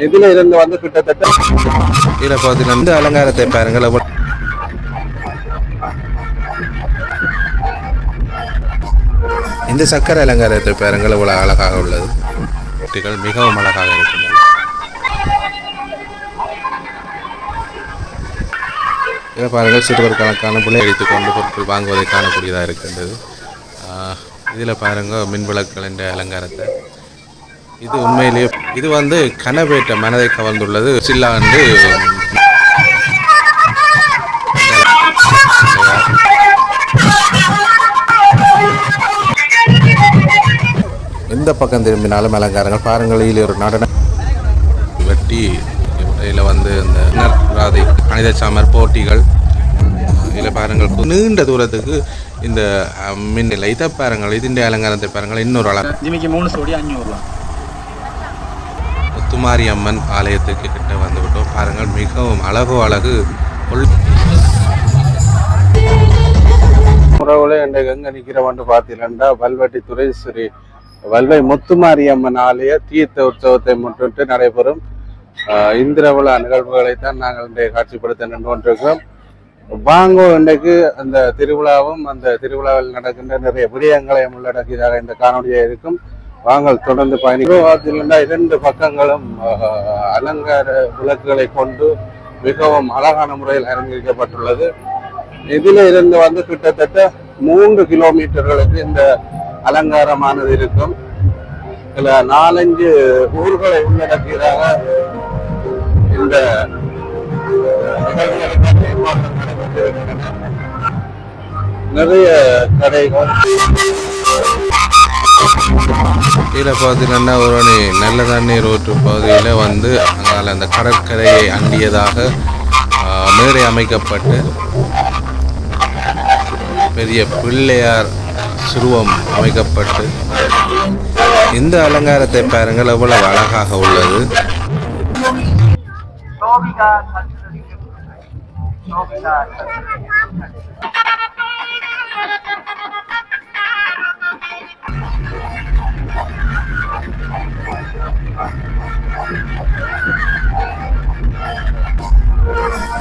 இதுல இருந்து வந்து கிட்டத்தட்ட இதில் பார்த்தீங்கன்னா இந்த அலங்காரத்தை பாருங்கள். இந்த சக்கர அலங்காரத்தை பாருங்கள் இவ்வளவு அழகாக உள்ளது. குட்டிகள் மிகவும் அழகாக இருக்கின்றன. இதை பாருங்கள், சிறுவர் கணக்கான பிள்ளை அடித்துக்கொண்டு பொருட்கள் வாங்குவதை காணக்கூடியதாக இருக்கின்றது. இதில் பாருங்கள் மின் விளக்குகள் என்ற அலங்காரத்தை. இது உண்மையிலேயே இது வந்து கனவேற்ற மனதை கவர்ந்துள்ளது. சில்லா வந்து எந்த பக்கம் திரும்பினாலும் அலங்காரங்கள் பாருங்கள். இதில் ஒரு நடன வெட்டி இதில் வந்து இந்த ராதை கணித சாமர் போட்டிகள். இதில் பாருங்கள் நீண்ட தூரத்துக்கு இந்த மின்னில் இதை பாருங்கள். இதுண்ட அலங்காரத்தை பாருங்கள். இன்னொரு அலங்காரம் முத்துமாரி அம்மன் ஆலயத்துக்கு கிட்ட வந்துவிட்டோம். பாருங்கள் மிகவும் அழகு உறவுல இன்றைக்கு எங்க நிக்கிறவன்னு பார்த்தீங்கன்னா வல்வெட்டித்துறை ஸ்ரீ வல்வை முத்துமாரி அம்மன் ஆலய தீர்த்த உற்சவத்தை முன்னிட்டு நடைபெறும் இந்திரவிழா நிகழ்வுகளைத்தான் நாங்கள் இன்றைய காட்சிப்படுத்த நின்று கொண்டிருக்கிறோம். வாங்கோ இன்றைக்கு அந்த திருவிழாவும் அந்த திருவிழாவில் நடக்கின்ற நிறைய விடயங்களை உள்ளடக்கியதாக இந்த காணொலியாக இருக்கும். வாங்கள் தொடர்ந்து பயணிக்கிறோம். இரண்டு பக்கங்களும் அலங்கார விளக்குகளை கொண்டு மிகவும் அழகான முறையில் அலங்கரிக்கப்பட்டுள்ளது. இதில் இருந்து வந்து கிட்டத்தட்ட 3 கிலோமீட்டர்களுக்கு இந்த அலங்காரமானது இருக்கும். இதுல 4-5 ஊர்களை உள்ளடக்கியதாக இந்த நிறைய கடைகள். இதில் பார்த்தீங்கன்னா ஒரு நல்ல தண்ணீர் ஊற்று பகுதியில் வந்து அங்கால அந்த கடற்கரையை அண்டியதாக மேடை அமைக்கப்பட்டு பெரிய பிள்ளையார் சுருவம் அமைக்கப்பட்டு இந்த அலங்காரத்தை பாருங்கள் எவ்வளவு அழகாக உள்ளது.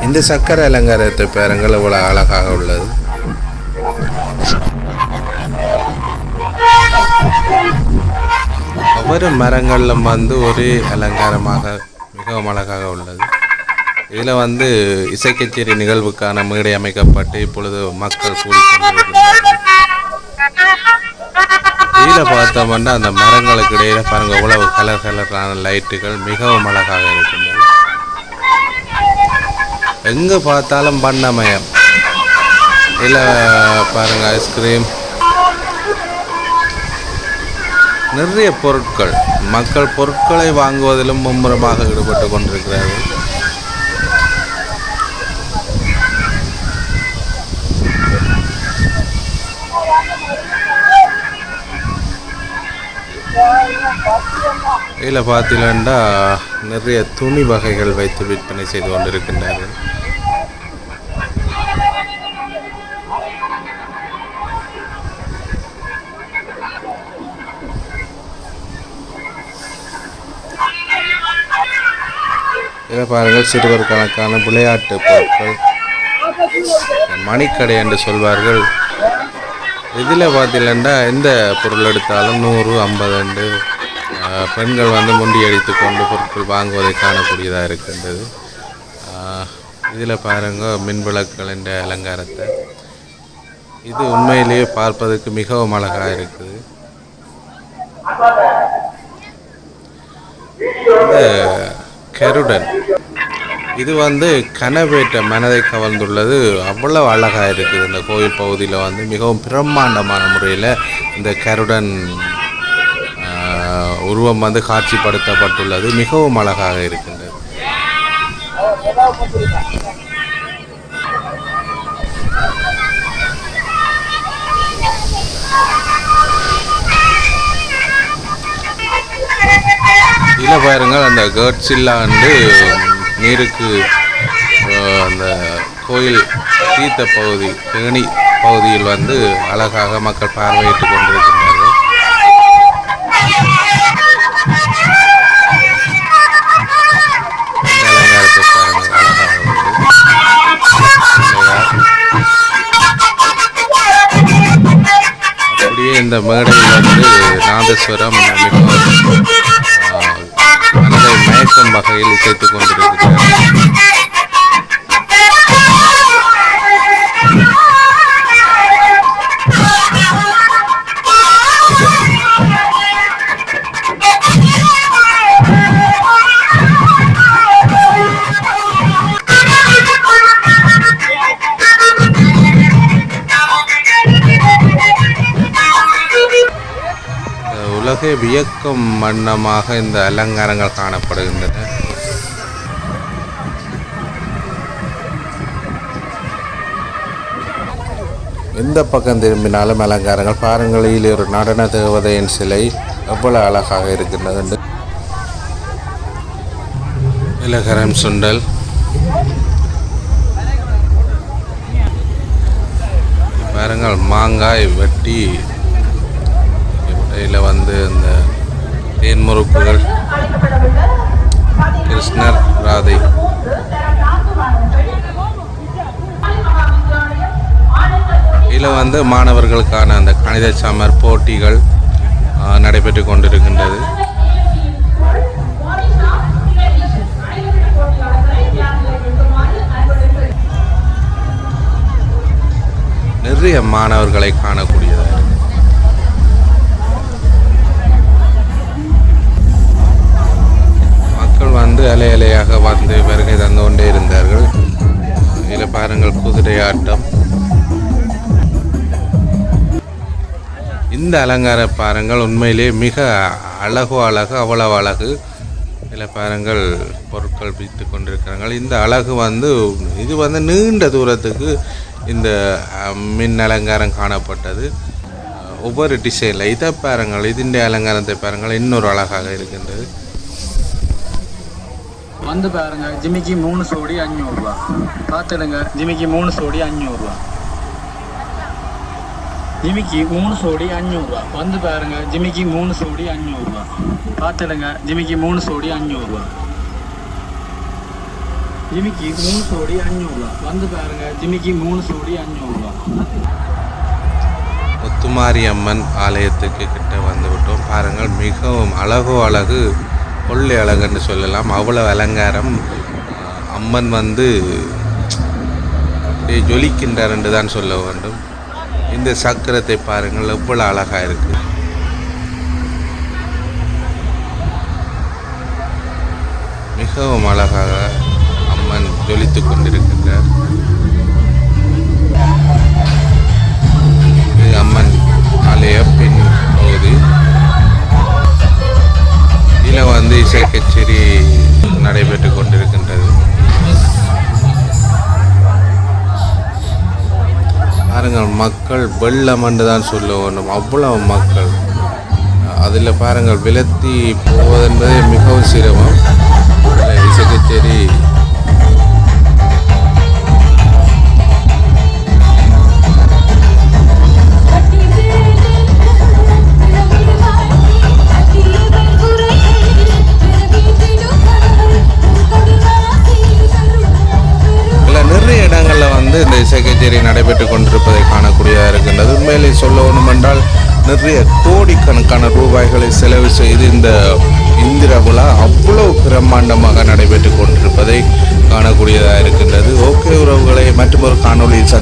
இந்த சக்கர அலங்காரத்தை பாருங்கள் எவ்வளவு அழகாக உள்ளது. ஒவ்வொரு மரங்களிலும் வந்து ஒரே அலங்காரமாக மிகவும் அழகாக உள்ளது. இதில் வந்து இசை கச்சேரி நிகழ்வுக்கான மேடை அமைக்கப்பட்டு இப்பொழுது மக்கள் கூடிக்கொண்டிருக்கிறார்கள். இதில் பார்த்தோம்னா அந்த மரங்களுக்கு இடையில பாருங்கள் உழவு கலரான லைட்டுகள் மிகவும் அழகாக இருக்கின்றன. எங்கே பார்த்தாலும் வண்ணமயம். இதில் பாருங்கள் ஐஸ்கிரீம், நிறைய பொருட்கள். மக்கள் பொருட்களை வாங்குவதிலும் மும்முரமாக ஈடுபட்டு கொண்டிருக்கிறார்கள். இதில் பார்த்தீங்கன்னா நிறைய துணி வகைகள் வைத்து விற்பனை செய்து கொண்டிருக்கின்றார்கள். இதில் பாருங்கள் சிறுவர் கணக்கான விளையாட்டு பொருட்கள், மணிக்கடை என்று சொல்வார்கள். இதில் பார்த்தீங்கன்னா எந்த பொருள் எடுத்தாலும் 100, 50 பெண்கள் வந்து முண்டி அடித்து கொண்டு பொருட்கள் வாங்குவதை காணக்கூடியதாக இருக்கின்றது. இதில் பாருங்கள் மின் விளக்குகள் என்ற அலங்காரத்தை. இது உண்மையிலேயே பார்ப்பதற்கு மிகவும் அழகாக இருக்குது. இந்த கருடன் இது வந்து கனவேற்ற மனதை கவர்ந்துள்ளது. அவ்வளவு அழகாக இருக்குது. இந்த கோயில் பகுதியில் வந்து மிகவும் பிரம்மாண்டமான முறையில் இந்த கருடன் உருவம் வந்து காட்சிப்படுத்தப்பட்டுள்ளது. மிகவும் அழகாக இருக்கின்றது. இதில் பாருங்கள் அந்த கேட்ஸில்லா வந்து நீருக்கு அந்த கோயில் தீர்த்த பகுதி தேனி பகுதியில் வந்து அழகாக மக்கள் பார்வையிட்டு கொண்டிருக்கின்றார்கள். இந்த மேடையில் வந்து நாதஸ்வரம் மிகவும் மனதை மயக்கும் வகையில் இசைத்துக் கொண்டிருக்கிறார். உலகை வியக்கும் வண்ணமாக இந்த அலங்காரங்கள் காணப்படுகின்றன. எந்த பக்கம் திரும்பினாலும் அலங்காரங்கள் பாருங்கள். இதில் ஒரு நடன தேவதையின் சிலை எவ்வளவு அழகாக இருக்கின்றது. இலகரம் சுண்டல், பாருங்கள் மாங்காய் வெட்டி இதில் வந்து இந்த தேன் முறுக்குகள், கிருஷ்ணர் ராதை. இதில் வந்து மாணவர்களுக்கான அந்த கணித சமர் போட்டிகள் நடைபெற்று கொண்டிருக்கின்றது. நிறைய மாணவர்களை காணக்கூடியதாக இருக்கு. மக்கள் வந்து அலை அலையாக வந்து வருகை தந்து கொண்டே இருந்தார்கள். இதில் பாருங்கள் குதிரை ஆட்டம். இந்த அலங்கார பாருங்கள் உண்மையிலே மிக அழகோ அழகு, அவ்வளவு அழகு. இதில் பாருங்கள் பொருட்கள் விற்று கொண்டிருக்கிறார்கள். இந்த அழகு வந்து இது வந்து நீண்ட தூரத்துக்கு இந்த மின் அலங்காரம் காணப்பட்டது. ஒவ்வொரு டிசைனில் இதை பாருங்கள், ഇതിൻ്റെ அலங்காரத்தை பாருங்கள், இன்னொரு அழகாக இருக்கின்றது. வந்து பாருங்க, ஜிமிக்கி 3 சோடி 500 ரூபா. பார்த்துடுங்க, ஜிமிக்கி 3 சோடி 500 ரூபா. ஜிமிக்கி 3 சோடி 500 ரூபா. வந்து பாருங்க, ஜிமிக்கி 3 சோடி 500 ரூபா. பார்த்துடுங்க, ஜிமிக்கி 3 சோடி 500 ரூபா. ஜிமிக்கி 3 சோடி 500 ரூபா. வந்து பாருங்க, ஜிமிக்கி 3 சோடி 500 ரூபா. முத்துமாரி அம்மன் ஆலயத்துக்கு கிட்ட வந்து விட்டோம். பாருங்கள், மிகவும் அழகோ அழகு, கொள்ளை அழகுன்னு சொல்லலாம். அவ்வளவு அலங்காரம். அம்மன் வந்து ஜொலிக்கின்றார் என்று தான் சொல்ல வேண்டும். இந்த சக்கரத்தை பாருங்கள், எவ்வளவு அழகாக இருக்கு. மிகவும் அழகாக அம்மன் ஜொலித்துக் கொண்டிருக்கின்றார். இது அம்மன் ஆலய பின் பகுதி. இதில் வந்து இசை கச்சேரி நடைபெற்று கொண்டிருக்கின்றது. பாருங்கள், மக்கள் வெள்ளம் என்று தான் சொல்ல வேண்டும், அவ்வளவு மக்கள். அதில் பாருங்கள், விலத்தி போவதென்பதே மிகவும் சிரமம். இசை கச்சேரி நிறைய இடங்களில் வந்து இந்த இசை கச்சேரி நடைபெற்று கொண்டிருப்பதை காணக்கூடியதாக இருக்கின்றது. உண்மையிலே சொல்ல வேண்டும் என்றால் நிறைய கோடிக்கணக்கான ரூபாய்களை செலவு செய்து இந்த இந்திர விழா அவ்வளவு பிரம்மாண்டமாக நடைபெற்று கொண்டிருப்பதை காணக்கூடியதாக இருக்கின்றது. ஓகே உறவுகளை, மற்றும் ஒரு காணொலியில்